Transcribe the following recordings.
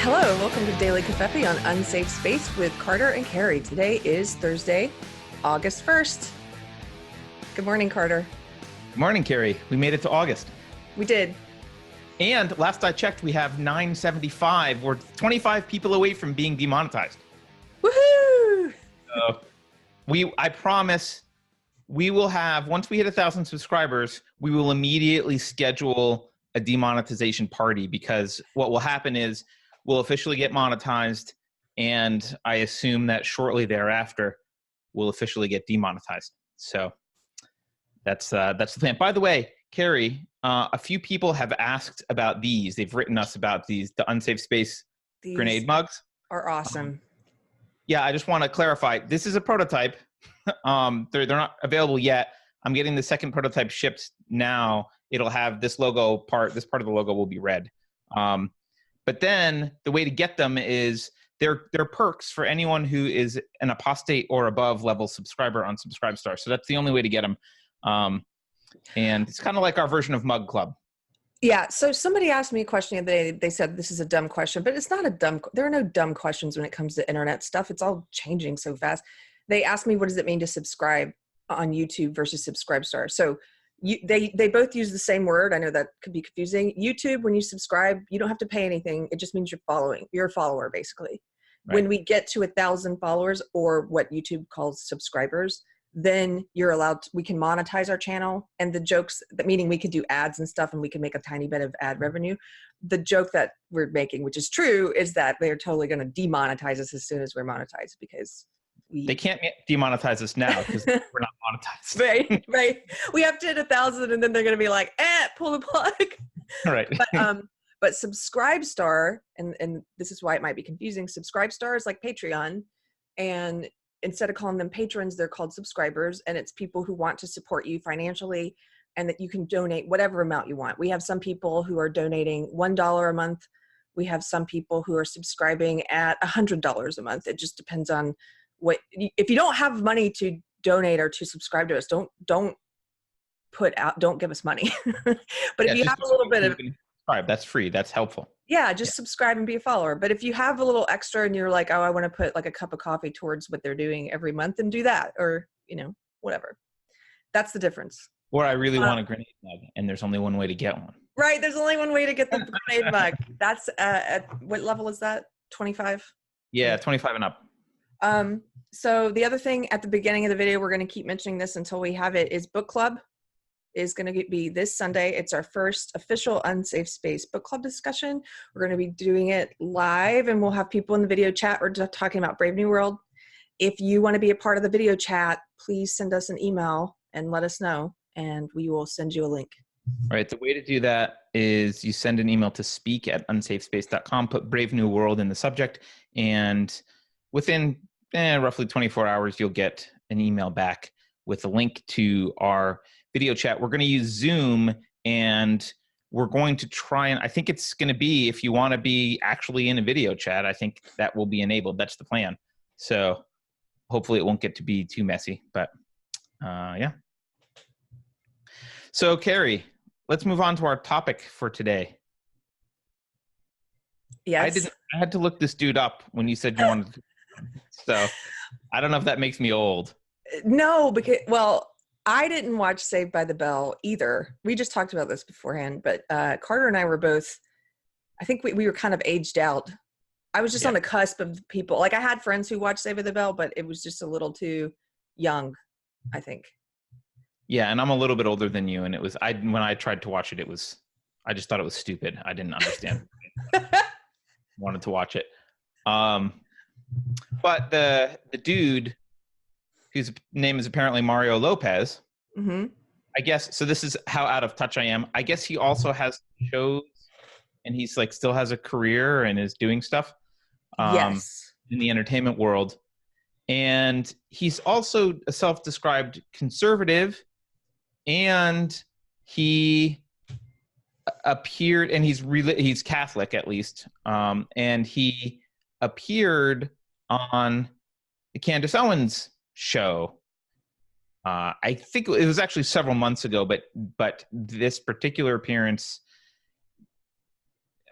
Hello, welcome to Daily Covfefe on Unsafe Space with Carter and Keri. Today is Thursday, August 1st. Good morning, Carter. Good morning, Keri. We made it to August. We did. And last I checked, we have 975. We're 25 people away from being demonetized. Woohoo! So I promise we will have, once we hit 1,000 subscribers, we will immediately schedule a demonetization party, because what will happen is we'll officially get monetized, and I assume that shortly thereafter we'll officially get demonetized. So that's the plan. By the way, Keri, a few people have asked about these. They've written us about the Unsafe Space grenade mugs. Are awesome. Yeah, I just want to clarify. This is a prototype. They're not available yet. I'm getting the second prototype shipped now. It'll have this logo part. This part of the logo will be red. But then the way to get them is they're perks for anyone who is an apostate or above level subscriber on Subscribestar. So that's the only way to get them. And it's kind of like our version of Mug Club. Yeah, so somebody asked me a question the other day. They said this is a dumb question, but it's not a dumb. There are no dumb questions when it comes to internet stuff. It's all changing so fast. They asked me, what does it mean to subscribe on YouTube versus Subscribestar? So they both use the same word. I know that could be confusing. YouTube, when you subscribe, you don't have to pay anything. It just means you're a follower, basically. Right. When we get to 1,000 followers, or what YouTube calls subscribers, then you're allowed we can monetize our channel. And the jokes, meaning we can do ads and stuff, and we can make a tiny bit of ad revenue. The joke that we're making, which is true, is that they're totally going to demonetize us as soon as we're monetized, because they can't demonetize us now because we're not monetized. Right. We have to hit 1,000, and then they're going to be like, pull the plug. Right. But Subscribestar, and this is why it might be confusing. Subscribestar is like Patreon, and instead of calling them patrons, they're called subscribers, and it's people who want to support you financially, and that you can donate whatever amount you want. We have some people who are donating $1 a month. We have some people who are subscribing at $100 a month. It just depends on if you don't have money to donate or to subscribe to us, don't give us money. But if you have a little bit of subscribe, that's free. That's helpful. Yeah, just subscribe and be a follower. But if you have a little extra and you're like, oh, I want to put like a cup of coffee towards what they're doing every month, and do that, or whatever. That's the difference. Or I really want a grenade mug, and there's only one way to get one. Right, there's only one way to get the grenade mug. That's at what level is that? 25? Yeah, 25 and up. So the other thing at the beginning of the video, we're going to keep mentioning this until we have it, is book club is going to be this Sunday. It's our first official Unsafe Space book club discussion. We're going to be doing it live, and we'll have people in the video chat. We're just talking about Brave New World. If you want to be a part of the video chat, please send us an email and let us know, and we will send you a link. Right. The way to do that is you send an email to speak@unsafespace.com, put Brave New World in the subject, and within roughly 24 hours, you'll get an email back with a link to our video chat. We're going to use Zoom, and we're going to try, and I think it's going to be, if you want to be actually in a video chat, I think that will be enabled. That's the plan. So hopefully it won't get to be too messy, but yeah. So Keri, let's move on to our topic for today. Yes. I had to look this dude up when you said you wanted to. So I don't know if that makes me old. No, because, well, I didn't watch Saved by the Bell either. We just talked about this beforehand, but Carter and I were both, I think we were kind of aged out. I was just on the cusp of people. Like, I had friends who watched Saved by the Bell, but it was just a little too young, I think. Yeah, and I'm a little bit older than you, and when I tried to watch it, I just thought it was stupid. I didn't understand. Wanted to watch it. But the dude, whose name is apparently Mario Lopez, mm-hmm. I guess, so this is how out of touch I am. I guess he also has shows, and he's like still has a career and is doing stuff yes. in the entertainment world. And he's also a self-described conservative, and he appeared, and he's Catholic at least, and he appeared on the Candace Owens show. I think it was actually several months ago, but this particular appearance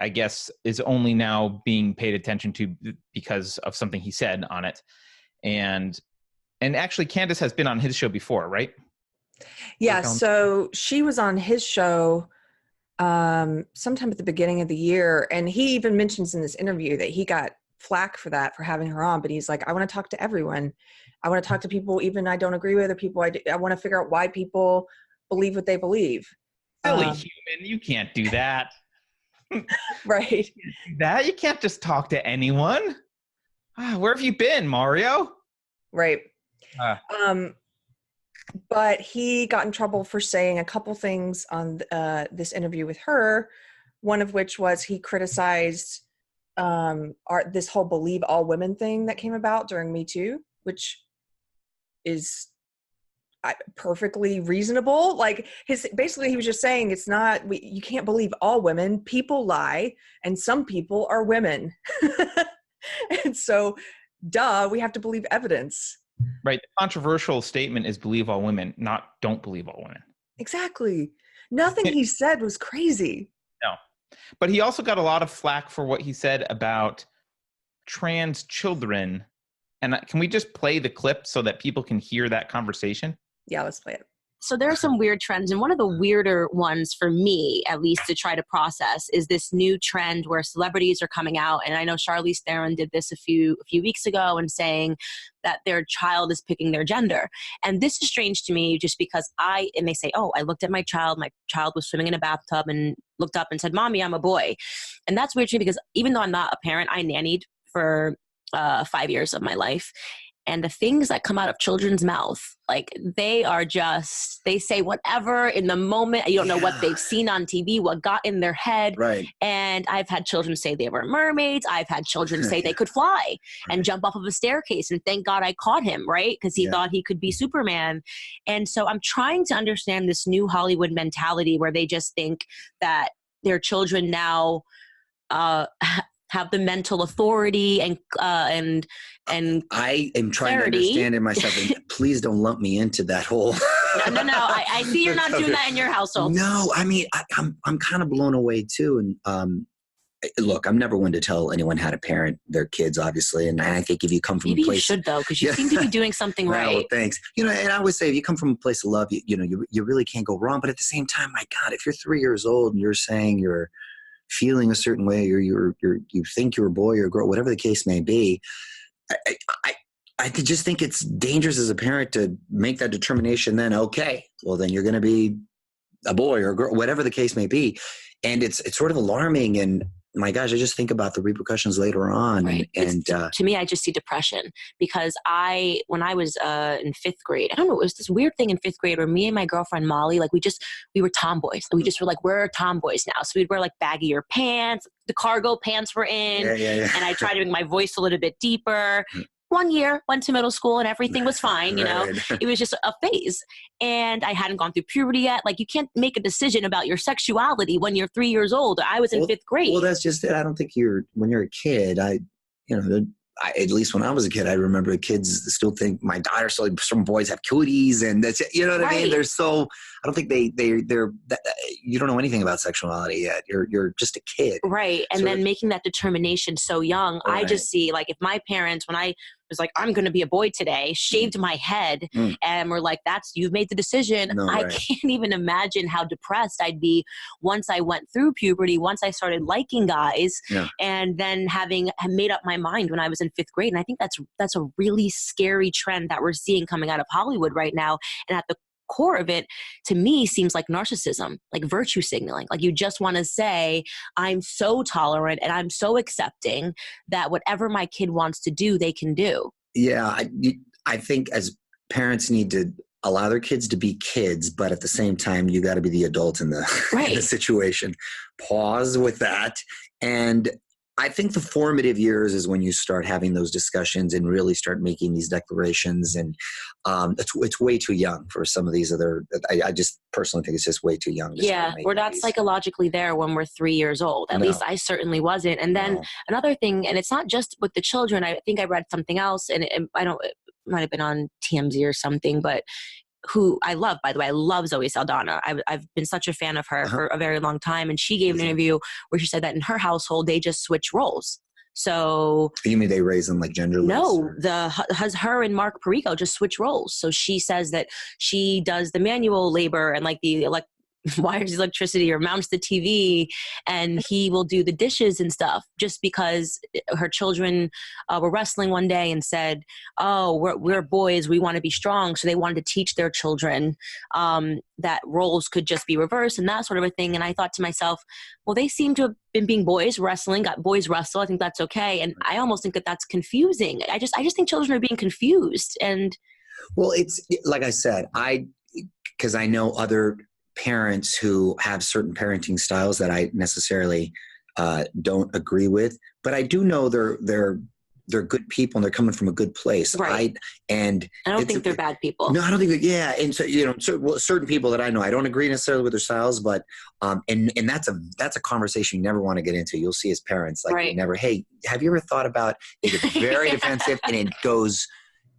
I guess, is only now being paid attention to because of something he said on it. And actually, Candace has been on his show before, right? Yeah, so she was on his show sometime at the beginning of the year, and he even mentions in this interview that he got flack for that, for having her on, but he's like, I want to talk to everyone. I want to talk to people even I don't agree with, or people I want to figure out why people believe what they believe. Silly human, you can't do that. Right. You can't just talk to anyone. Where have you been, Mario? Right. But he got in trouble for saying a couple things on this interview with her, one of which was he criticized this whole believe all women thing that came about during Me Too, which is perfectly reasonable. Like basically he was just saying it's not, you can't believe all women. People lie, and some people are women. And so, we have to believe evidence. Right. The controversial statement is believe all women, not don't believe all women. Exactly. Nothing he said was crazy. No. But he also got a lot of flack for what he said about trans children. And can we just play the clip so that people can hear that conversation? Yeah, let's play it. So there are some weird trends, and one of the weirder ones for me, at least to try to process, is this new trend where celebrities are coming out. And I know Charlize Theron did this a few weeks ago, and saying that their child is picking their gender. And this is strange to me just because and they say, oh, I looked at my child was swimming in a bathtub and looked up and said, Mommy, I'm a boy. And that's weird to me because even though I'm not a parent, I nannied for 5 years of my life. And the things that come out of children's mouth, like they say whatever in the moment. You don't know what they've seen on TV, what got in their head. Right. And I've had children say they were mermaids. I've had children say they could fly and jump off of a staircase. And thank God I caught him, right? Because he thought he could be Superman. And so I'm trying to understand this new Hollywood mentality where they just think that their children now have the mental authority and I am trying clarity. to understand it myself. And please don't lump me into that whole. No. I see you're not doing that in your household. No, I mean, I'm kind of blown away too. And look, I'm never one to tell anyone how to parent their kids, obviously. And I think if you come from maybe a place, you should though, because you seem to be doing something right. Well, thanks. And I always say, if you come from a place of love, you really can't go wrong. But at the same time, my God, if you're 3 years old and you're saying you're feeling a certain way, or you think you're a boy or a girl, whatever the case may be, I could just think it's dangerous as a parent to make that determination. Then, okay, well then you're going to be a boy or a girl, whatever the case may be, and it's sort of alarming. And my gosh, I just think about the repercussions later on. Right. And to me, I just see depression because when I was in fifth grade, I don't know, it was this weird thing in fifth grade where me and my girlfriend Molly, like we were tomboys. We just were like, we're tomboys now. So we'd wear like baggier pants, the cargo pants were in, and I tried to make my voice a little bit deeper. 1 year, went to middle school and everything was fine, It was just a phase. And I hadn't gone through puberty yet. Like you can't make a decision about your sexuality when you're 3 years old. I was in fifth grade. Well, that's just it. I don't think when you're a kid, at least when I was a kid, I remember kids still think my daughter, so some boys have cooties and that's it. You know what I mean? I don't think they're you don't know anything about sexuality yet. You're just a kid. Right. And then making that determination so young, I just see like if my parents, when I was like, I'm going to be a boy today, shaved my head and were like, you've made the decision. I can't even imagine how depressed I'd be once I went through puberty, once I started liking guys and then having made up my mind when I was in fifth grade. And I think that's a really scary trend that we're seeing coming out of Hollywood right now. And at the core of it, to me, seems like narcissism, like virtue signaling. Like you just want to say, I'm so tolerant and I'm so accepting that whatever my kid wants to do, they can do. Yeah, I think as parents need to allow their kids to be kids, but at the same time, you got to be the adult in the situation. Pause with that. And I think the formative years is when you start having those discussions and really start making these declarations. And it's way too young for some of these other. I just personally think it's just way too young. We're not psychologically there when we're 3 years old. At least I certainly wasn't. And then another thing, and it's not just with the children. I think I read something else, and it might have been on TMZ or something, but who I love, by the way. I love Zoe Saldana. I've been such a fan of her for a very long time. And she gave an interview where she said that in her household, they just switch roles. So you mean they raise them like genderless? No, her and Mark Perico just switch roles. So she says that she does the manual labor and like the wires electricity or mounts the TV, and he will do the dishes and stuff, just because her children were wrestling one day and said, oh, we're boys, we want to be strong. So they wanted to teach their children that roles could just be reversed and that sort of a thing. And I thought to myself, well, they seem to have been being boys, wrestling, got boys wrestle. I think that's okay. And I almost think that that's confusing. I just think children are being confused. And well, it's like I said, because I know other parents who have certain parenting styles that I necessarily don't agree with, but I do know they're good people and they're coming from a good place. Right. I don't think they're bad people. No, I don't think that. Yeah, and so certain people that I know, I don't agree necessarily with their styles, but and that's a conversation you never want to get into. You'll see as parents, like, you never. Hey, have you ever thought about? They get very defensive, and it goes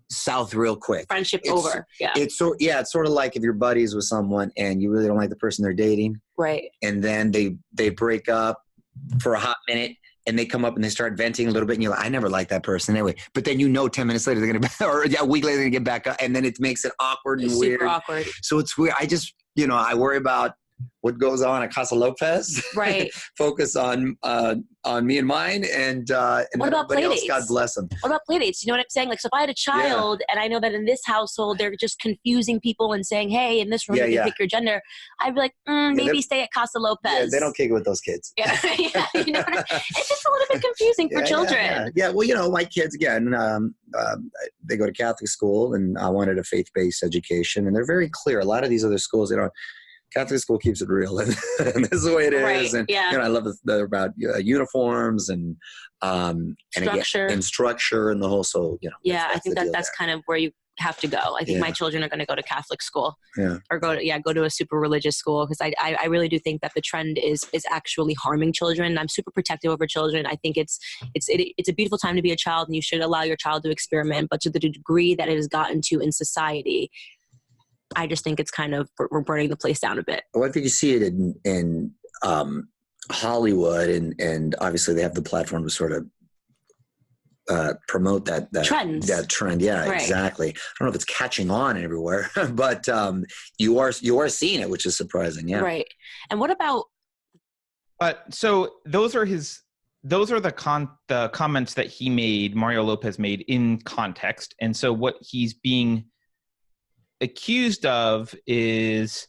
south real quick. Friendship over. Yeah. It's sort of like if you're buddies with someone and you really don't like the person they're dating. Right. And then they break up for a hot minute and they come up and they start venting a little bit and you're like, I never liked that person anyway. But then 10 minutes later they're going to, or a week later they're going to get back up, and then it makes it awkward and weird. Super awkward. So it's weird. I just, I worry about what goes on at Casa Lopez. Right. Focus on me and mine, and what about everybody else, playdates? God bless them. What about playdates? You know what I'm saying? Like, so if I had a child and I know that in this household they're just confusing people and saying, hey, in this room you can pick your gender, I'd be like, maybe stay at Casa Lopez. Yeah, they don't kick it with those kids. Yeah, you know what it's just a little bit confusing for children. Yeah, well, my kids, again, they go to Catholic school, and I wanted a faith-based education, and they're very clear. A lot of these other schools, Catholic school keeps it real, and this is the way it is. And I love about uniforms and structure, and structure and the whole. So that's I think that's kind of where you have to go. I think my children are going to go to Catholic school, or go to a super religious school, because I really do think that the trend is actually harming children. I'm super protective over children. I think it's a beautiful time to be a child, and you should allow your child to experiment. But to the degree that it has gotten to in society, I just think it's kind of, we're burning the place down a bit. Well, I think you see it in Hollywood, and obviously they have the platform to sort of promote that trends. That trend. Yeah, right. Exactly. I don't know if it's catching on everywhere, but you are seeing it, which is surprising. Yeah. Right. And what about? So those are the comments that he made, Mario Lopez made, in context, and so what he's being accused of is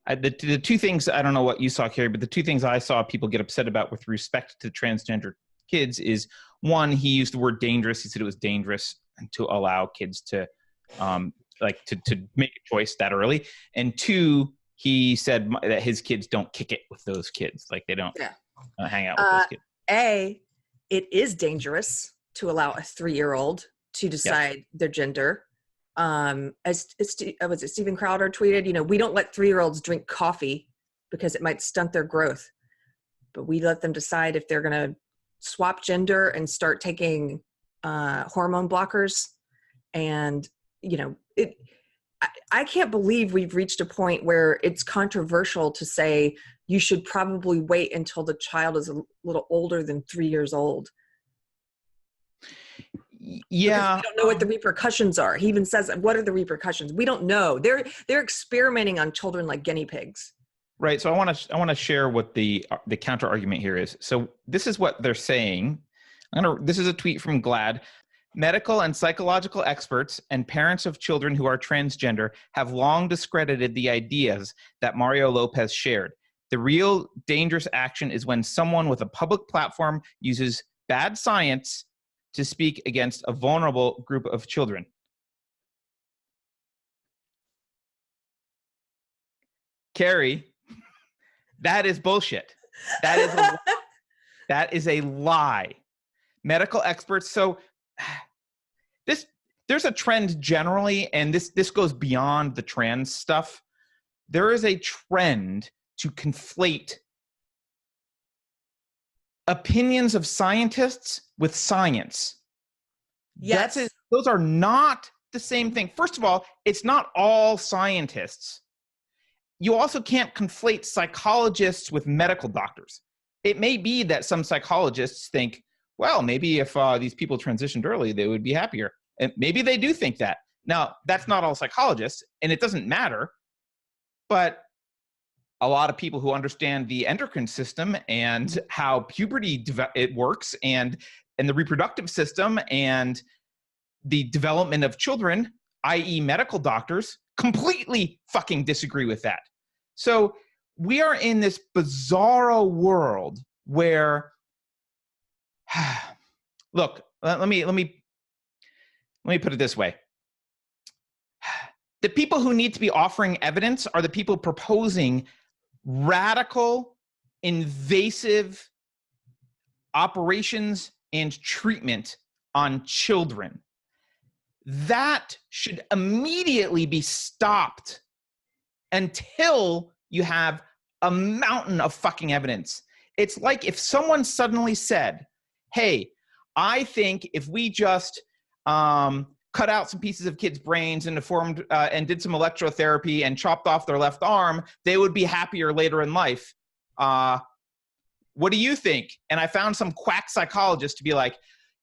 the two things. I don't know what you saw, Keri, but the two things I saw people get upset about with respect to transgender kids is, one, he used the word dangerous. He said it was dangerous to allow kids to to make a choice that early. And two, he said that his kids don't kick it with those kids. Like, they don't hang out with those kids. It is dangerous to allow a 3-year-old to decide their gender. As Steven Crowder tweeted, we don't let 3-year-olds drink coffee because it might stunt their growth, but we let them decide if they're going to swap gender and start taking hormone blockers. And I can't believe we've reached a point where it's controversial to say you should probably wait until the child is a little older than 3 years old. Yeah, we don't know what the repercussions are. He even says, what are the repercussions? We don't know. They're experimenting on children like guinea pigs. Right. So I want to share what the counter argument here is. So this is what they're saying. This is a tweet from GLAAD. Medical and psychological experts and parents of children who are transgender have long discredited the ideas that Mario Lopez shared. The real dangerous action is when someone with a public platform uses bad science to speak against a vulnerable group of children. Keri, that is bullshit. That is a lie. Medical experts. So there's a trend generally, and this goes beyond the trans stuff. There is a trend to conflate opinions of scientists with science. Yes. Those are not the same thing. First of all, it's not all scientists. You also can't conflate psychologists with medical doctors. It may be that some psychologists think, well, maybe if these people transitioned early, they would be happier. And maybe they do think that. Now, that's not all psychologists, and it doesn't matter. But a lot of people who understand the endocrine system and how puberty it works and the reproductive system and the development of children, i.e. medical doctors, completely fucking disagree with that. So we are in this bizarro world where, look, let me put it this way. The people who need to be offering evidence are the people proposing radical, invasive operations and treatment on children. That should immediately be stopped until you have a mountain of fucking evidence. It's like if someone suddenly said, hey, I think if we just cut out some pieces of kids' brains and formed and did some electrotherapy and chopped off their left arm, they would be happier later in life. What do you think? And I found some quack psychologist to be like,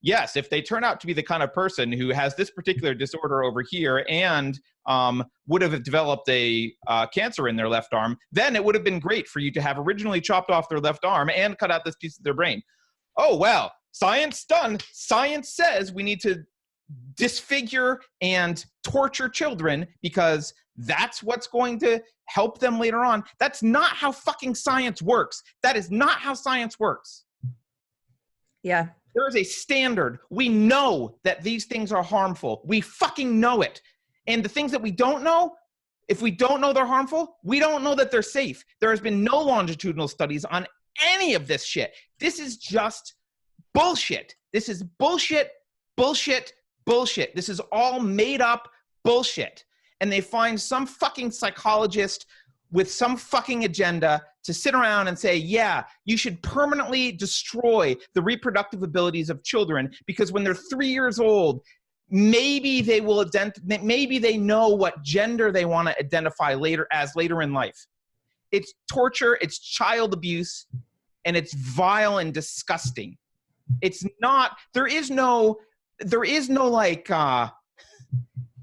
yes, if they turn out to be the kind of person who has this particular disorder over here and would have developed a cancer in their left arm, then it would have been great for you to have originally chopped off their left arm and cut out this piece of their brain. Oh, well, science done. Science says we need to disfigure and torture children because that's what's going to help them later on. That's not how fucking science works. That is not how science works. Yeah. There is a standard. We know that these things are harmful. We fucking know it. And the things that we don't know, if we don't know they're harmful, we don't know that they're safe. There has been no longitudinal studies on any of this shit. This is just bullshit. This is bullshit, bullshit, bullshit. This is all made up bullshit. And they find some fucking psychologist with some fucking agenda to sit around and say, yeah, you should permanently destroy the reproductive abilities of children because when they're 3 years old, maybe they will maybe they know what gender they want to identify later in life. It's torture, it's child abuse, and it's vile and disgusting. It's not, there is no like,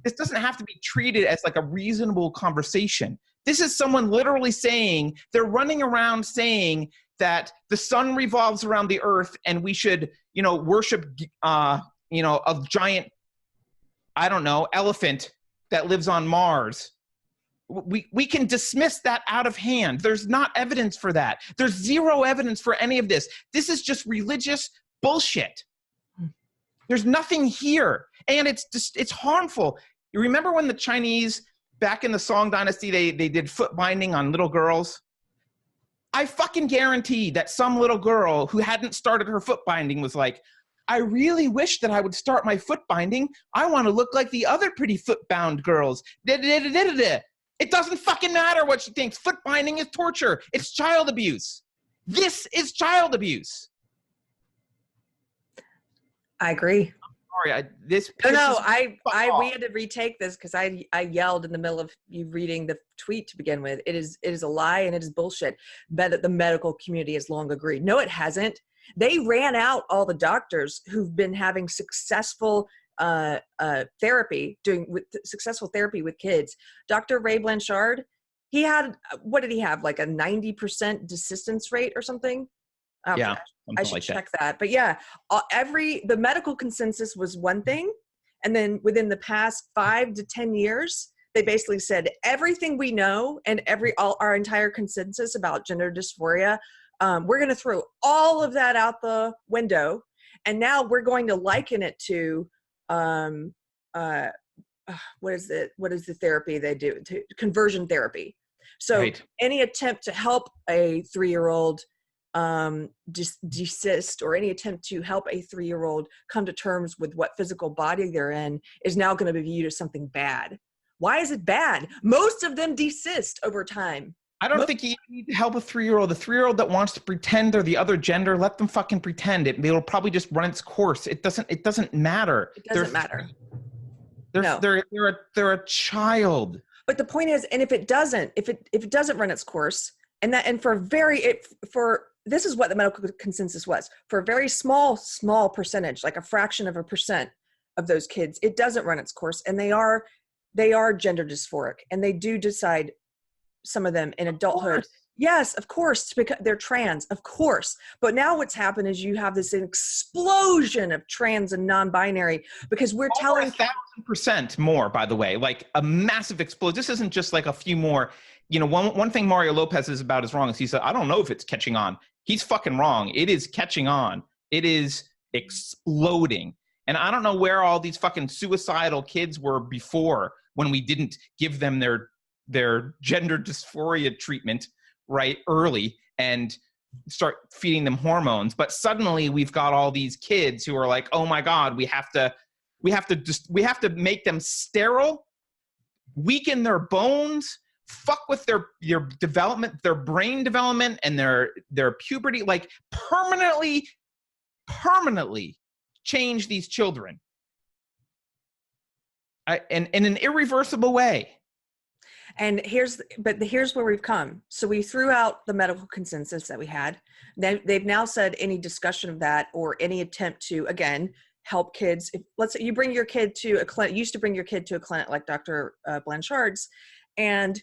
this doesn't have to be treated as like a reasonable conversation. This is someone literally saying, they're running around saying that the sun revolves around the earth and we should, worship, a giant, I don't know, elephant that lives on Mars. We can dismiss that out of hand. There's not evidence for that. There's zero evidence for any of this. This is just religious bullshit. There's nothing here. And it's harmful. You remember when the Chinese, back in the Song Dynasty, they did foot binding on little girls? I fucking guarantee that some little girl who hadn't started her foot binding was like, I really wish that I would start my foot binding. I want to look like the other pretty foot bound girls. It doesn't fucking matter what she thinks. Foot binding is torture. It's child abuse. This is child abuse. I agree. Sorry, we had to retake this because I yelled in the middle of you reading the tweet to begin with. It is a lie and it is bullshit. But the medical community has long agreed. No, it hasn't. They ran out all the doctors who've been having successful therapy with kids. Dr. Ray Blanchard, he had, what did he have? Like a 90% desistance rate or something? Yeah. I should check that. But yeah, the medical consensus was one thing. And then within the past 5 to 10 years, they basically said everything we know and our entire consensus about gender dysphoria, we're going to throw all of that out the window. And now we're going to liken it to, what is the therapy they do? To conversion therapy. So right. Any attempt to help a 3-year-old desist or any attempt to help a 3-year-old come to terms with what physical body they're in is now going to be viewed as something bad. Why is it bad? Most of them desist over time. I don't think you need to help a 3-year-old. A 3-year-old that wants to pretend they're the other gender, let them fucking pretend. It'll probably just run its course. It doesn't matter. It doesn't matter. They're a child. But the point is, and if it doesn't run its course, this is what the medical consensus was, for a very small percentage, like a fraction of a percent of those kids, it doesn't run its course, and they are gender dysphoric, and they do decide, some of them in adulthood. Yes, of course, because they're trans, of course. But now what's happened is you have this explosion of trans and non-binary, because we're telling 1,000% more, by the way, like a massive explosion. This isn't just like a few more. One thing Mario Lopez is about is wrong is he said, I don't know if it's catching on. He's fucking wrong. It is catching on. It is exploding. And I don't know where all these fucking suicidal kids were before, when we didn't give them their gender dysphoria treatment right early and start feeding them hormones. But suddenly we've got all these kids who are like, oh my God, we have to make them sterile, weaken their bones, fuck with their development, their brain development, and their puberty, like permanently change these children in an irreversible way. And here's where we've come. So we threw out the medical consensus that we had. They've now said any discussion of that, or any attempt to, again, help kids. If, let's say you bring your kid to a clinic, used to bring your kid to a clinic like Dr. Blanchard's, and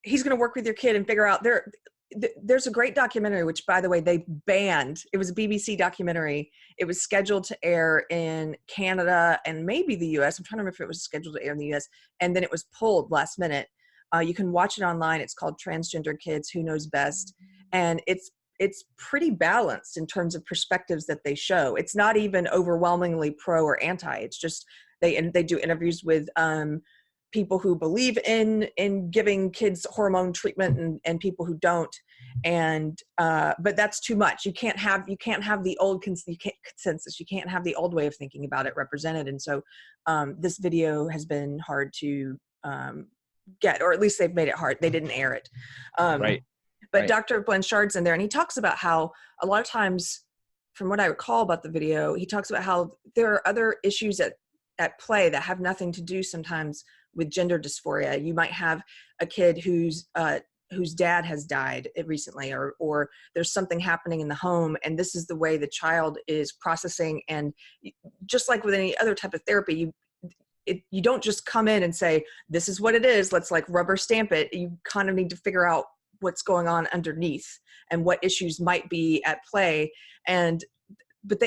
he's going to work with your kid and figure out there's a great documentary, which, by the way, they banned. It was a BBC documentary. It was scheduled to air in Canada and maybe the US. I'm trying to remember if it was scheduled to air in the US, and then it was pulled last minute. You can watch it online. It's called Transgender Kids, Who Knows Best? And it's pretty balanced in terms of perspectives that they show. It's not even overwhelmingly pro or anti. It's just they do interviews with people who believe in giving kids hormone treatment and people who don't. And but that's too much. You can't have the old consensus. You can't have the old way of thinking about it represented. And so this video has been hard to get, or at least they've made it hard. They didn't air it. Right. But right. Dr. Blanchard's in there, and he talks about how a lot of times, from what I recall about the video, he talks about how there are other issues at play that have nothing to do sometimes with gender dysphoria. You might have a kid whose dad has died recently, or there's something happening in the home, and this is the way the child is processing. And just like with any other type of therapy, you don't just come in and say, this is what it is, let's like rubber stamp it. You kind of need to figure out what's going on underneath and what issues might be at play. But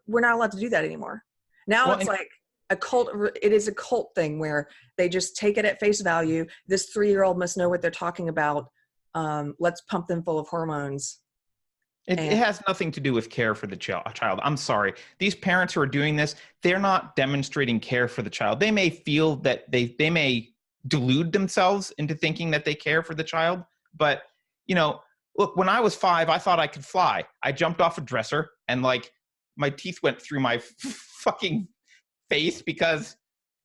we're not allowed to do that anymore. Now it's like a cult. It is a cult thing where they just take it at face value. This 3-year-old must know what they're talking about. Let's pump them full of hormones. It has nothing to do with care for the child. I'm sorry. These parents who are doing this, they're not demonstrating care for the child. They may feel that they may delude themselves into thinking that they care for the child. But, look, when I was 5, I thought I could fly. I jumped off a dresser and like my teeth went through my fucking face because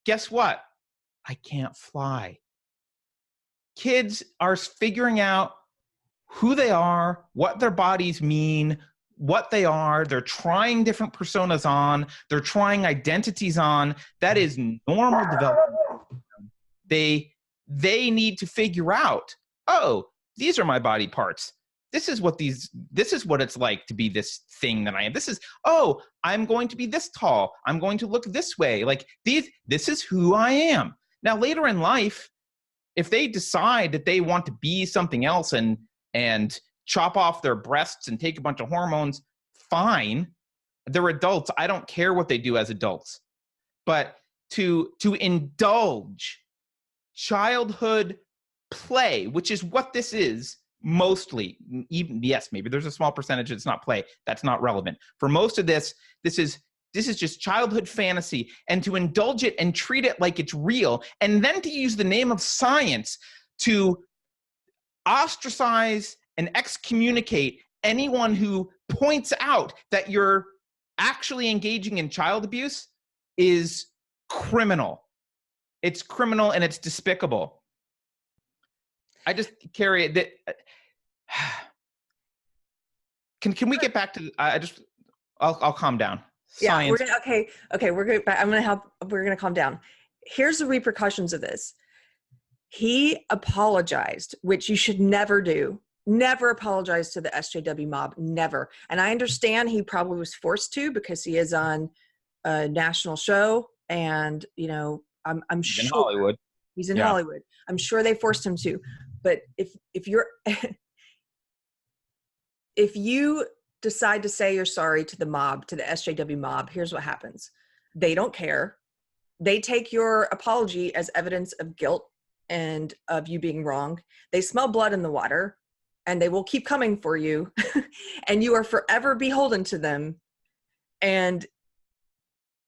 guess what? I can't fly. Kids are figuring out who they are, what their bodies mean, what they are. They're trying different personas on. They're trying identities on. That is normal development. They need to figure out, oh, these are my body parts. This is what it's like to be this thing that I am. I'm going to be this tall. I'm going to look this way. Like this is who I am. Now, later in life, if they decide that they want to be something else and chop off their breasts and take a bunch of hormones, fine. They're adults. I don't care what they do as adults. But to indulge childhood play, which is what this is mostly, even, yes, maybe there's a small percentage that's not play. That's not relevant. For most of this is just childhood fantasy, and to indulge it and treat it like it's real, and then to use the name of science to ostracize and excommunicate anyone who points out that you're actually engaging in child abuse is criminal. It's criminal and it's despicable. Keri, that can we get back to I'll calm down. Yeah, Science. we're gonna calm down. here's the repercussions of this. He apologized, which you should never do. Never apologize to the SJW mob, never. And I understand he probably was forced to because he is on a national show, and I'm sure in Hollywood. He's in Hollywood. I'm sure they forced him to. But if you're if you decide to say you're sorry to the mob, to the SJW mob, here's what happens. They don't care. They take your apology as evidence of guilt and of you being wrong. They smell blood in the water, and they will keep coming for you. And you are forever beholden to them. And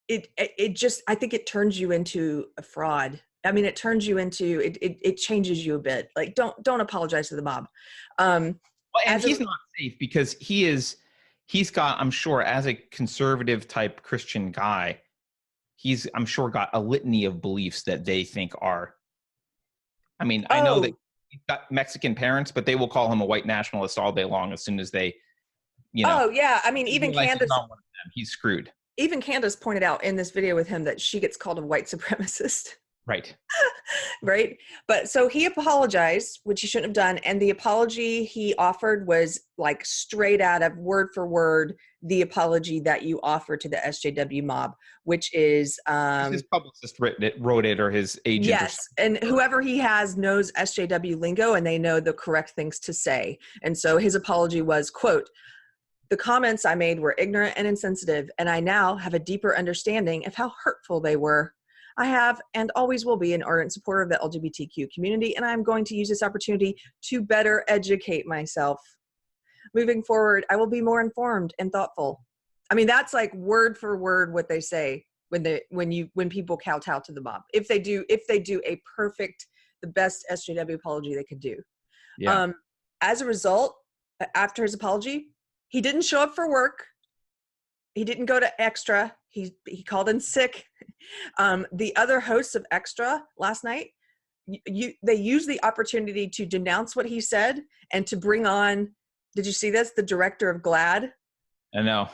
it just, I think it turns you into a fraud. I mean, it turns you into, it changes you a bit. Like, don't apologize to the mob. Well, and he's not safe because he's got, I'm sure, as a conservative type Christian guy, he's, I'm sure, got a litany of beliefs that they think are, I mean, I know that he's got Mexican parents, but they will call him a white nationalist all day long as soon as they, Oh yeah. I mean, even Candace, he's not one of them. He's screwed. Even Candace pointed out in this video with him that she gets called a white supremacist. Right. Right. But so he apologized, which he shouldn't have done. And the apology he offered was like straight out of word for word, the apology that you offer to the SJW mob, which is, his publicist wrote it, or his agent. Yes. And whoever he has knows SJW lingo, and they know the correct things to say. And so his apology was, quote, "The comments I made were ignorant and insensitive, and I now have a deeper understanding of how hurtful they were. I have and always will be an ardent supporter of the LGBTQ community, and I'm going to use this opportunity to better educate myself. Moving forward, I will be more informed and thoughtful." I mean, that's like word for word what they say when people kowtow to the mob. If they do a perfect, the best SJW apology they could do. Yeah. As a result, after his apology, he didn't show up for work. He didn't go to Extra. He called in sick. The other hosts of Extra last night, they used the opportunity to denounce what he said and to bring on, did you see this? The director of GLAAD. I know.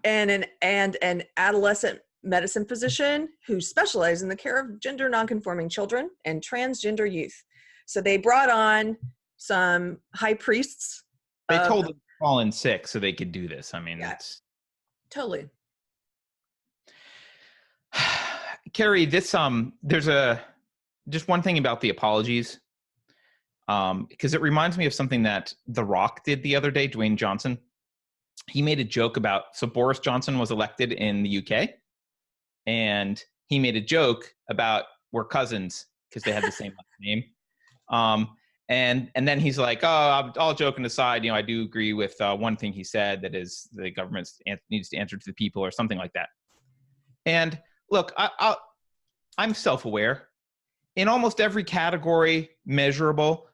And an adolescent medicine physician who specializes in the care of gender nonconforming children and transgender youth. So they brought on some high priests. They told them to call in sick so they could do this. I mean, it's totally. Keri, this there's just one thing about the apologies, because it reminds me of something that The Rock did the other day. Dwayne Johnson, he made a joke about, so Boris Johnson was elected in the UK, and he made a joke about we're cousins because they had the same last name. And then he's like, oh, all joking aside, I do agree with one thing he said, that is the government needs to answer to the people, or something like that. And look, I'm self-aware. In almost every category measurable,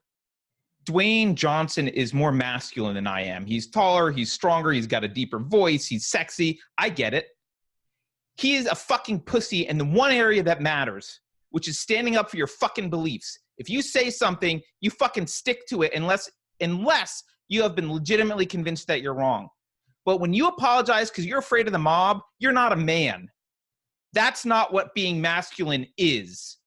Dwayne Johnson is more masculine than I am. He's taller, he's stronger, he's got a deeper voice, he's sexy. I get it. He is a fucking pussy in the one area that matters, which is standing up for your fucking beliefs. If you say something, you fucking stick to it unless you have been legitimately convinced that you're wrong. But when you apologize because you're afraid of the mob, you're not a man. That's not what being masculine is.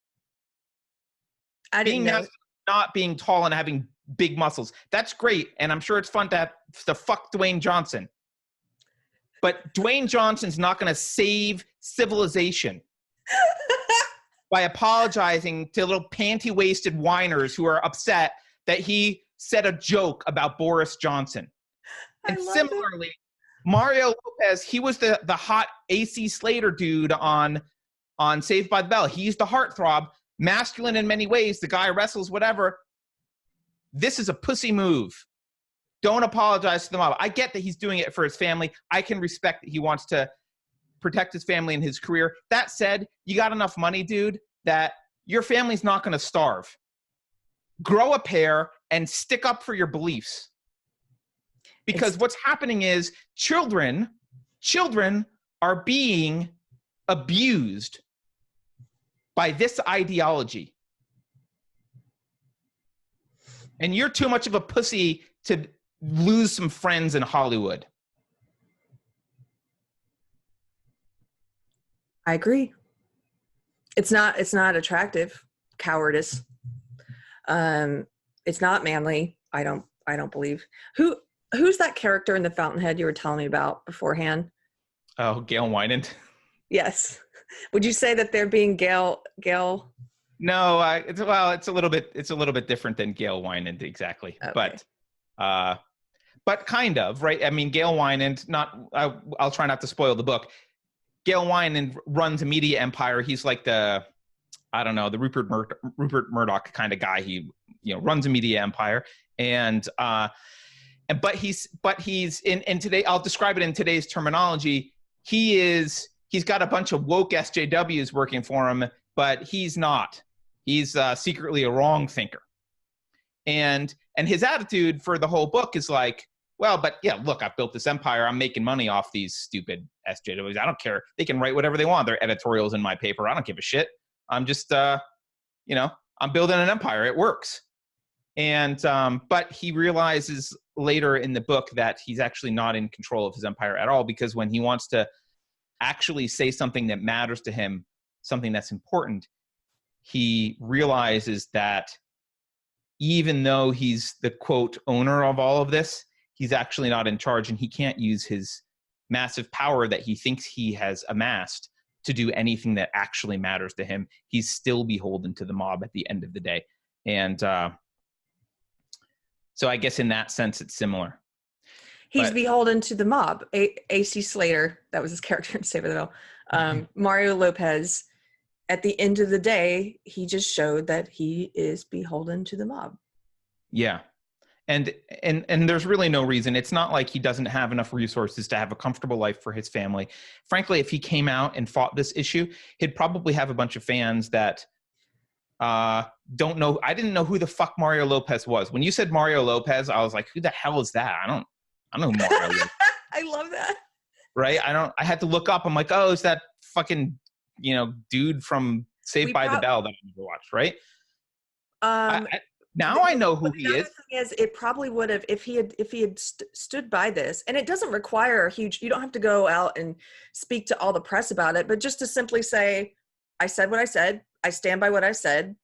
Being masculine, not being tall and having big muscles. That's great, and I'm sure it's fun to fuck Dwayne Johnson. But Dwayne Johnson's not going to save civilization by apologizing to little panty-waisted whiners who are upset that he said a joke about Boris Johnson. And similarly, Mario Lopez, he was the hot AC Slater dude on Saved by the Bell. He's the heartthrob, masculine in many ways. The guy wrestles, whatever. This is a pussy move. Don't apologize to the mob. I get that he's doing it for his family. I can respect that he wants to protect his family and his career. That said, you got enough money, dude, that your family's not going to starve. Grow a pair and stick up for your beliefs. Because what's happening is children are being abused by this ideology. And you're too much of a pussy to lose some friends in Hollywood. I agree. It's not attractive. Cowardice. It's not manly. I don't believe. Who's that character in The Fountainhead you were telling me about beforehand? Oh, Gail Wynand. Yes. Would you say that they're being Gail? No, it's a little bit different than Gail Wynand exactly, Okay. but kind of, right? I mean, Gail Wynand. I'll try not to spoil the book. Gail Wynand runs a media empire. He's like the Rupert Murdoch kind of guy. He runs a media empire, but he's in today. I'll describe it in today's terminology. He's got a bunch of woke SJWs working for him, but he's not. He's secretly a wrong thinker, and his attitude for the whole book is like, well, but yeah, look, I've built this empire. I'm making money off these stupid SJWs. I don't care. They can write whatever they want. They're editorials in my paper. I don't give a shit. I'm just, I'm building an empire. It works. And, but he realizes later in the book that he's actually not in control of his empire at all, because when he wants to actually say something that matters to him, something that's important, he realizes that even though he's the quote owner of all of this, he's actually not in charge, and he can't use his massive power that he thinks he has amassed to do anything that actually matters to him. He's still beholden to the mob at the end of the day. And so I guess in that sense, it's similar. He's beholden to the mob. A.C. Slater, that was his character in Save the Bell. Mario Lopez, at the end of the day, he just showed that he is beholden to the mob. Yeah. And there's really no reason. It's not like he doesn't have enough resources to have a comfortable life for his family. Frankly, if he came out and fought this issue, he'd probably have a bunch of fans that don't know. I didn't know who the fuck Mario Lopez was. When you said Mario Lopez, I was like, who the hell is that? I don't know who Mario Lopez. I love that. Right? I had to look up. I'm like, oh, it's that fucking, dude from Saved by the Bell that I never watched, right? Now I know who he is. Thing is, it probably would have if he had stood by this, and it doesn't require a huge. You don't have to go out and speak to all the press about it, but just to simply say, "I said what I said. I stand by what I said."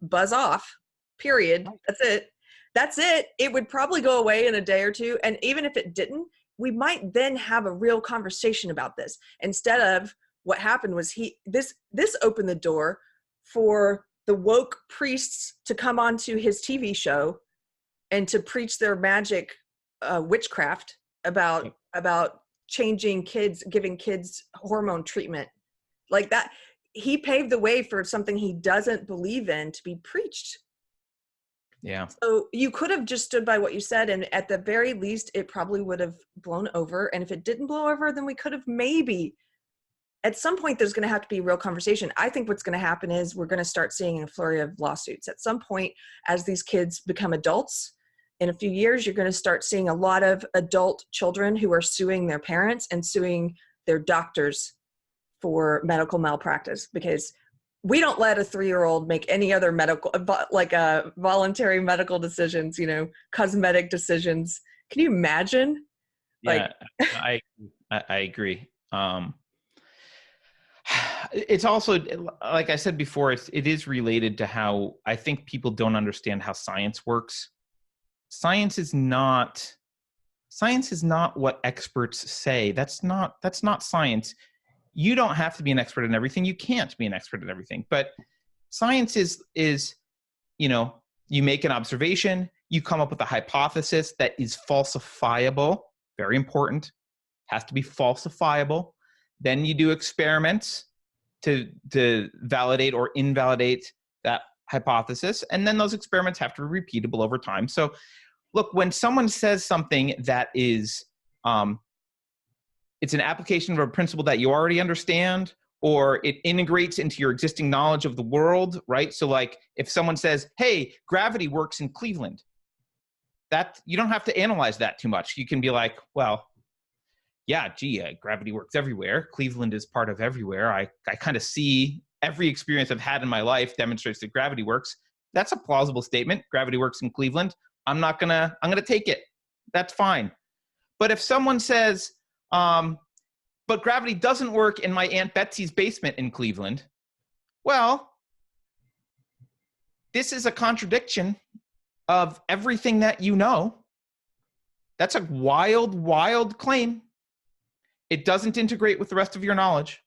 Buzz off. Period. That's it. That's it. It would probably go away in a day or two, and even if it didn't, we might then have a real conversation about this instead of what happened was this opened the door for the woke priests to come onto his TV show and to preach their magic witchcraft about changing kids, giving kids hormone treatment like that. He paved the way for something he doesn't believe in to be preached. Yeah. So you could have just stood by what you said, and at the very least, it probably would have blown over. And if it didn't blow over, then we could have maybe at some point there's going to have to be real conversation. I think what's going to happen is we're going to start seeing a flurry of lawsuits at some point as these kids become adults. In a few years, you're going to start seeing a lot of adult children who are suing their parents and suing their doctors for medical malpractice, because we don't let a 3-year-old make any other medical, like voluntary medical decisions, cosmetic decisions. Can you imagine? Yeah, I agree. It's also, like I said before, it is related to how I think people don't understand how science works. Science is not what experts say. That's not science. You don't have to be an expert in everything. You can't be an expert in everything. But science is you make an observation, you come up with a hypothesis that is falsifiable. Very important. Has to be falsifiable. Then you do experiments to validate or invalidate that hypothesis. And then those experiments have to be repeatable over time. So look, when someone says something that is, it's an application of a principle that you already understand, or it integrates into your existing knowledge of the world, right? So like if someone says, hey, gravity works in Cleveland, that you don't have to analyze that too much. You can be like, well, yeah, gravity works everywhere. Cleveland is part of everywhere. I kind of see every experience I've had in my life demonstrates that gravity works. That's a plausible statement. Gravity works in Cleveland. I'm going to take it. That's fine. But if someone says, but gravity doesn't work in my Aunt Betsy's basement in Cleveland, Well, this is a contradiction of everything that you know. That's a wild, wild claim. It doesn't integrate with the rest of your knowledge.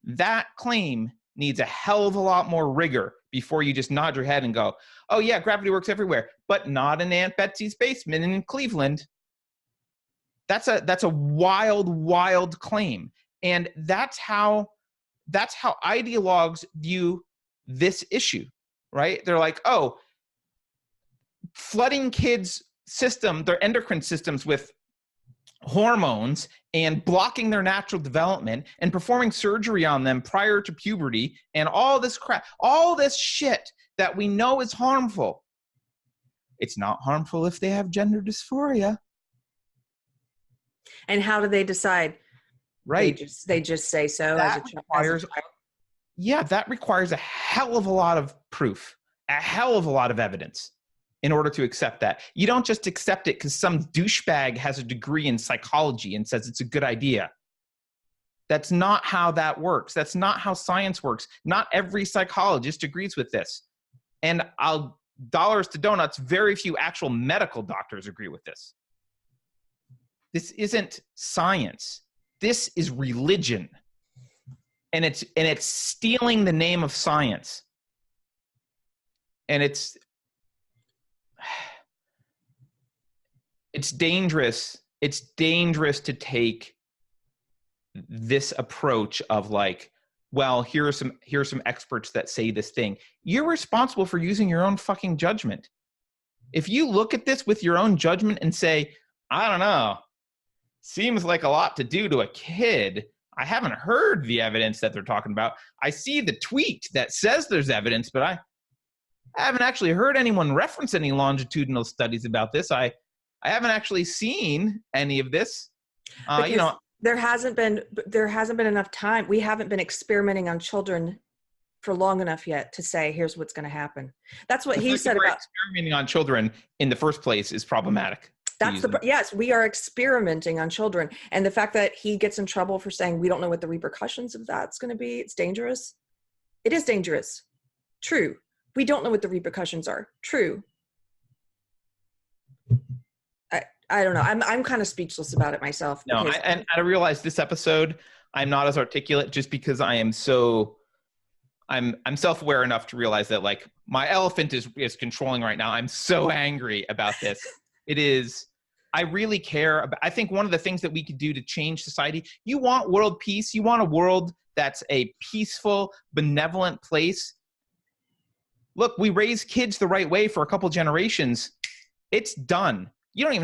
That claim needs a hell of a lot more rigor before you just nod your head and go, oh yeah, gravity works everywhere, but not in Aunt Betsy's basement in Cleveland. That's a wild, wild claim. And that's how ideologues view this issue, right? They're like, oh, flooding kids' their endocrine systems with hormones and blocking their natural development and performing surgery on them prior to puberty and all this crap, all this shit that we know is harmful. It's not harmful if they have gender dysphoria. And how do they decide? Right. They just say so. That requires a hell of a lot of proof, a hell of a lot of evidence in order to accept that. You don't just accept it because some douchebag has a degree in psychology and says it's a good idea. That's not how that works. That's not how science works. Not every psychologist agrees with this. And dollars to donuts, very few actual medical doctors agree with this. This isn't science. This is religion. And it's stealing the name of science. And it's dangerous. It's dangerous to take this approach of like, well, here are some experts that say this thing. You're responsible for using your own fucking judgment. If you look at this with your own judgment and say, I don't know, seems like a lot to do to a kid. I haven't heard the evidence that they're talking about. I see the tweet that says there's evidence, but I haven't actually heard anyone reference any longitudinal studies about this. I haven't actually seen any of this. There hasn't been enough time. We haven't been experimenting on children for long enough yet to say, here's what's going to happen. That's what he said about experimenting on children in the first place is problematic. Yes, we are experimenting on children. And the fact that he gets in trouble for saying we don't know what the repercussions of that's going to be, it's dangerous. It is dangerous. True. We don't know what the repercussions are. True. I don't know. I'm kind of speechless about it myself. No, I realize this episode, I'm not as articulate just because I'm self-aware enough to realize that like my elephant is controlling right now. I'm so angry about this. I really care about, I think one of the things that we could do to change society, you want world peace, you want a world that's a peaceful, benevolent place. Look, we raise kids the right way for a couple generations. It's done. You don't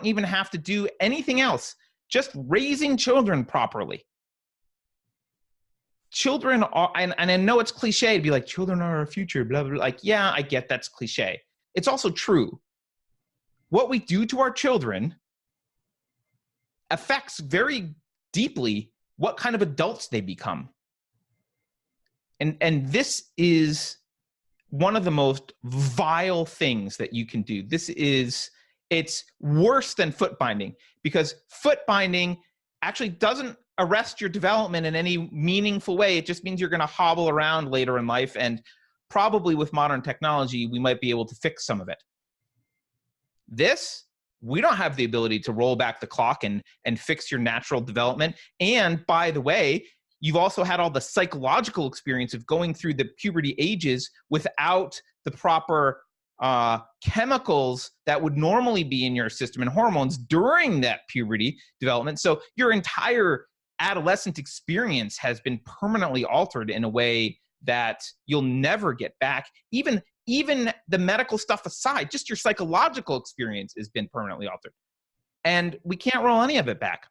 even have to do anything else. Just raising children properly. Children are, and I know it's cliche to be like, children are our future, blah, blah, blah. Like, yeah, I get that's cliche. It's also true. What we do to our children affects very deeply what kind of adults they become. And this is one of the most vile things that you can do. It's worse than foot binding, because foot binding actually doesn't arrest your development in any meaningful way. It just means you're going to hobble around later in life, and probably with modern technology, we might be able to fix some of it. This, we don't have the ability to roll back the clock and fix your natural development. And by the way, you've also had all the psychological experience of going through the puberty ages without the proper chemicals that would normally be in your system and hormones during that puberty development. So your entire adolescent experience has been permanently altered in a way that you'll never get back. Even the medical stuff aside, just your psychological experience has been permanently altered. And we can't roll any of it back.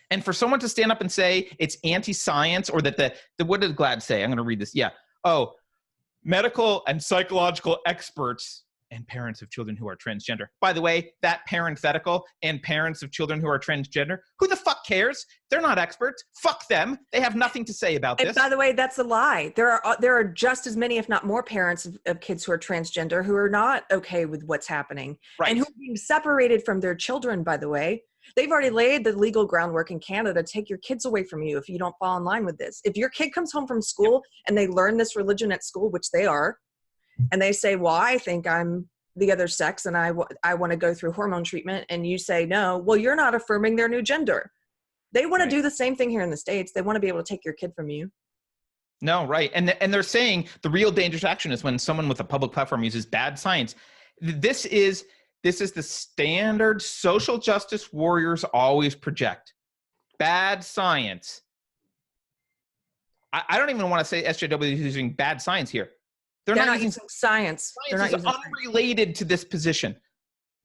And for someone to stand up and say it's anti-science, or that the what did Glad say? I'm going to read this. Yeah. Oh, medical and psychological experts and parents of children who are transgender. By the way, that parenthetical, and parents of children who are transgender, who the fuck cares? They're not experts. Fuck them. They have nothing to say about this. And by the way, that's a lie. There are just as many, if not more, parents of kids who are transgender who are not okay with what's happening. Right. And who are being separated from their children, by the way. They've already laid the legal groundwork in Canada to take your kids away from you if you don't fall in line with this. If your kid comes home from school and they learn this religion at school, which they are, and they say, well, I think I'm the other sex and I want to go through hormone treatment, and you say no, well, you're not affirming their new gender. They want to do the same thing here in the States. They want to be able to take your kid from you. No, right. And they're saying the real dangerous action is when someone with a public platform uses bad science. This is the standard social justice warriors always project. Bad science. I don't even want to say SJW is using bad science here. They're not using science. Science is unrelated to this position.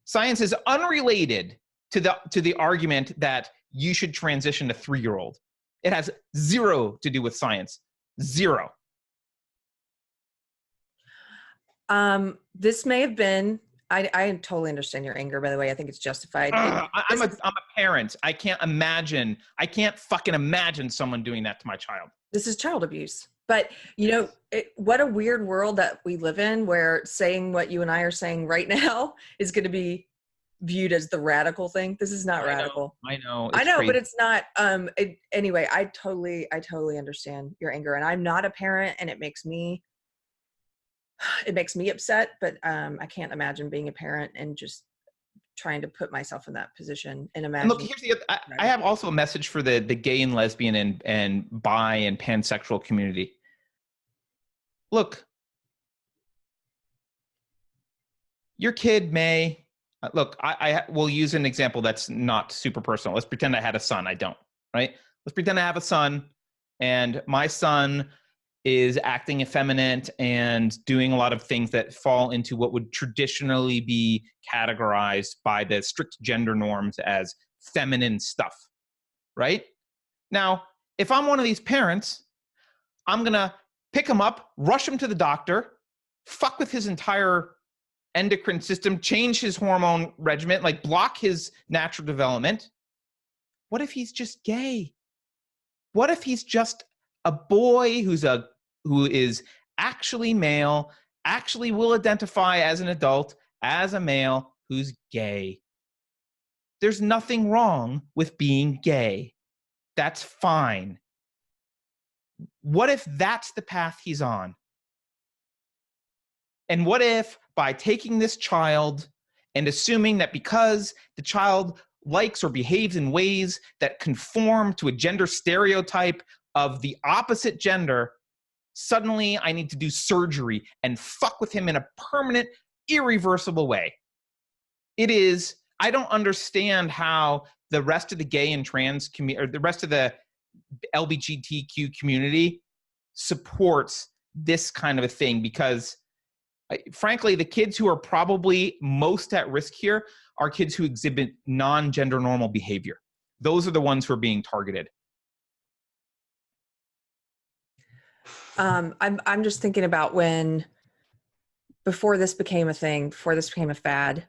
Science is unrelated to the argument that you should transition to 3-year-old. It has zero to do with science. Zero. This may have been, I totally understand your anger, by the way. I think it's justified. I'm a parent. I can't fucking imagine someone doing that to my child. This is child abuse. But, what a weird world that we live in, where saying what you and I are saying right now is going to be viewed as the radical thing. This is not radical. I know, crazy. But it's not. Anyway, I totally understand your anger, and I'm not a parent, and it makes me upset. But I can't imagine being a parent and just trying to put myself in that position and imagine. And look, I have also a message for the gay and lesbian and bi and pansexual community. Look, your kid may. Look, I will use an example that's not super personal. Let's pretend I had a son. I don't, right? Let's pretend I have a son, and my son is acting effeminate and doing a lot of things that fall into what would traditionally be categorized by the strict gender norms as feminine stuff, right? Now, if I'm one of these parents, I'm going to pick him up, rush him to the doctor, fuck with his entire endocrine system, change his hormone regimen, like block his natural development. What if he's just gay? What if he's just a boy who is actually male, actually will identify as an adult, as a male who's gay? There's nothing wrong with being gay. That's fine. What if that's the path he's on? And what if by taking this child and assuming that because the child likes or behaves in ways that conform to a gender stereotype of the opposite gender, suddenly I need to do surgery and fuck with him in a permanent, irreversible way? I don't understand how the rest of the gay and trans community, or the rest of the LGBTQ community, supports this kind of a thing, because frankly, the kids who are probably most at risk here are kids who exhibit non-gender normal behavior. Those are the ones who are being targeted. I'm just thinking about before this became a thing, before this became a fad,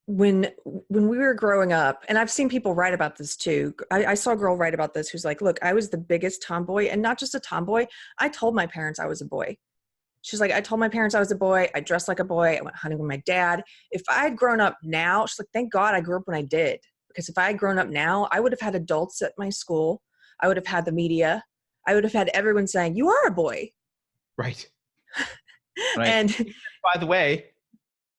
when we were growing up, and I've seen people write about this too. I saw a girl write about this who's like, look, I was the biggest tomboy, and not just a tomboy. I told my parents I was a boy. She's like, I told my parents I was a boy. I dressed like a boy. I went hunting with my dad. If I had grown up now, she's like, thank God I grew up when I did. Because if I had grown up now, I would have had adults at my school. I would have had the media. I would have had everyone saying, you are a boy. Right. And by the way,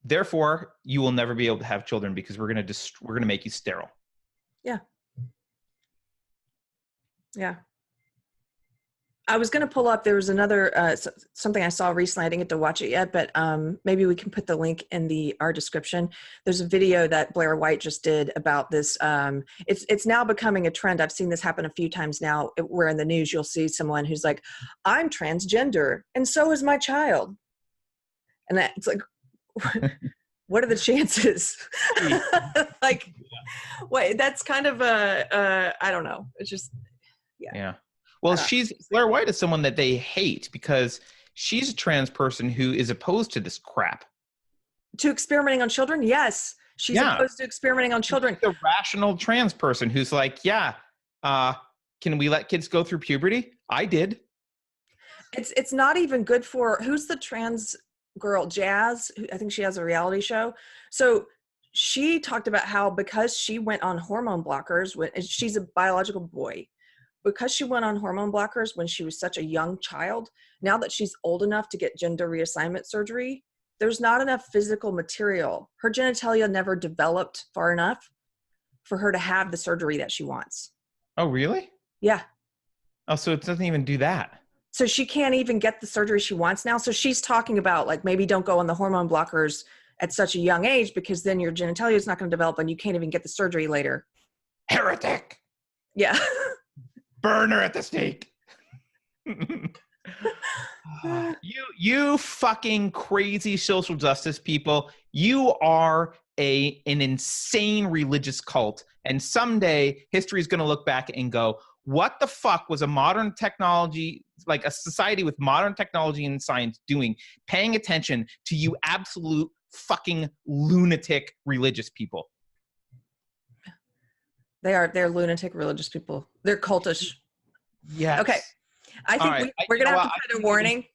therefore, you will never be able to have children because we're going to make you sterile. Yeah. Yeah. I was going to pull up, there was another, something I saw recently. I didn't get to watch it yet, but maybe we can put the link in our description. There's a video that Blair White just did about this. It's now becoming a trend. I've seen this happen a few times now, where in the news you'll see someone who's like, I'm transgender, and so is my child. And it's like, what are the chances? Like, wait, that's kind of I don't know. It's just, yeah. Well, Blair White is someone that they hate because she's a trans person who is opposed to this crap. To experimenting on children? Yes. She's opposed to experimenting on children. She's a rational trans person who's like, can we let kids go through puberty? I did. It's not even good for, who's the trans girl? Jazz? I think she has a reality show. So she talked about how because she went on hormone blockers when she's a biological boy, because she went on hormone blockers when she was such a young child, now that she's old enough to get gender reassignment surgery, there's not enough physical material. Her genitalia never developed far enough for her to have the surgery that she wants. Oh, really? Yeah. Oh, so it doesn't even do that. So she can't even get the surgery she wants now. So she's talking about like, maybe don't go on the hormone blockers at such a young age, because then your genitalia is not going to develop and you can't even get the surgery later. Heretic. Yeah. Burn her at the stake. You fucking crazy social justice people. You are an insane religious cult. And someday history is going to look back and go, what the fuck was a modern technology, like a society with modern technology and science doing, paying attention to you absolute fucking lunatic religious people? They're lunatic religious people. They're cultish. Yes. Okay. I think we're going to have to put a warning.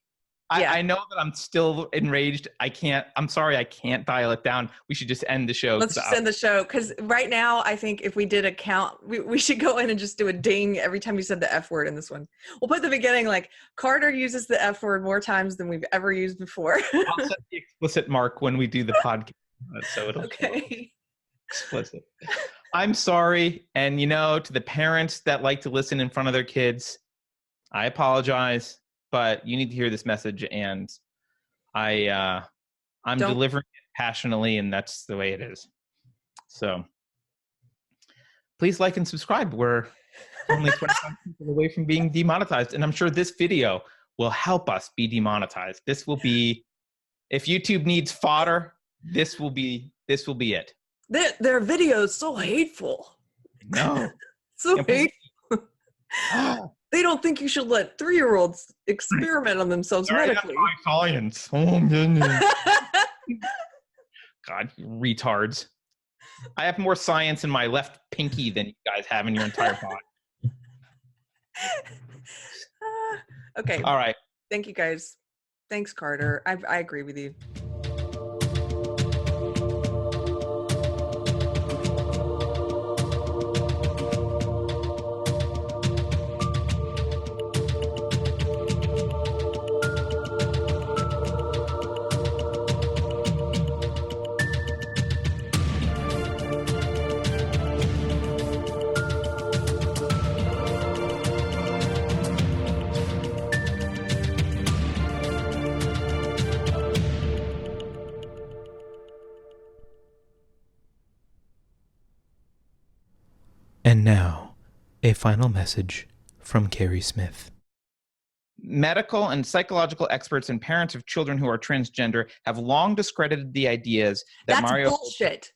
I know that I'm still enraged. I'm sorry, I can't dial it down. We should just end the show. Let's just end the show. Because right now, I think if we did a count, we should go in and just do a ding every time you said the F word in this one. We'll put the beginning, like, Carter uses the F word more times than we've ever used before. I'll set the explicit mark when we do the podcast. So it'll okay. Explicit. I'm sorry. And, to the parents that like to listen in front of their kids, I apologize. But you need to hear this message, and I'm delivering it passionately, and that's the way it is. So please like and subscribe. We're only 25 people away from being demonetized, and I'm sure this video will help us be demonetized. This will be, if YouTube needs fodder, this will be it. Their video is so hateful. No. So hateful. They don't think you should let 3-year-olds experiment on themselves medically. Science. Oh, goodness. God, you retards. I have more science in my left pinky than you guys have in your entire body. Okay. All right. Thank you, guys. Thanks, Carter. I agree with you. And now, a final message from Keri Smith. Medical and psychological experts and parents of children who are transgender have long discredited the ideas that That's bullshit.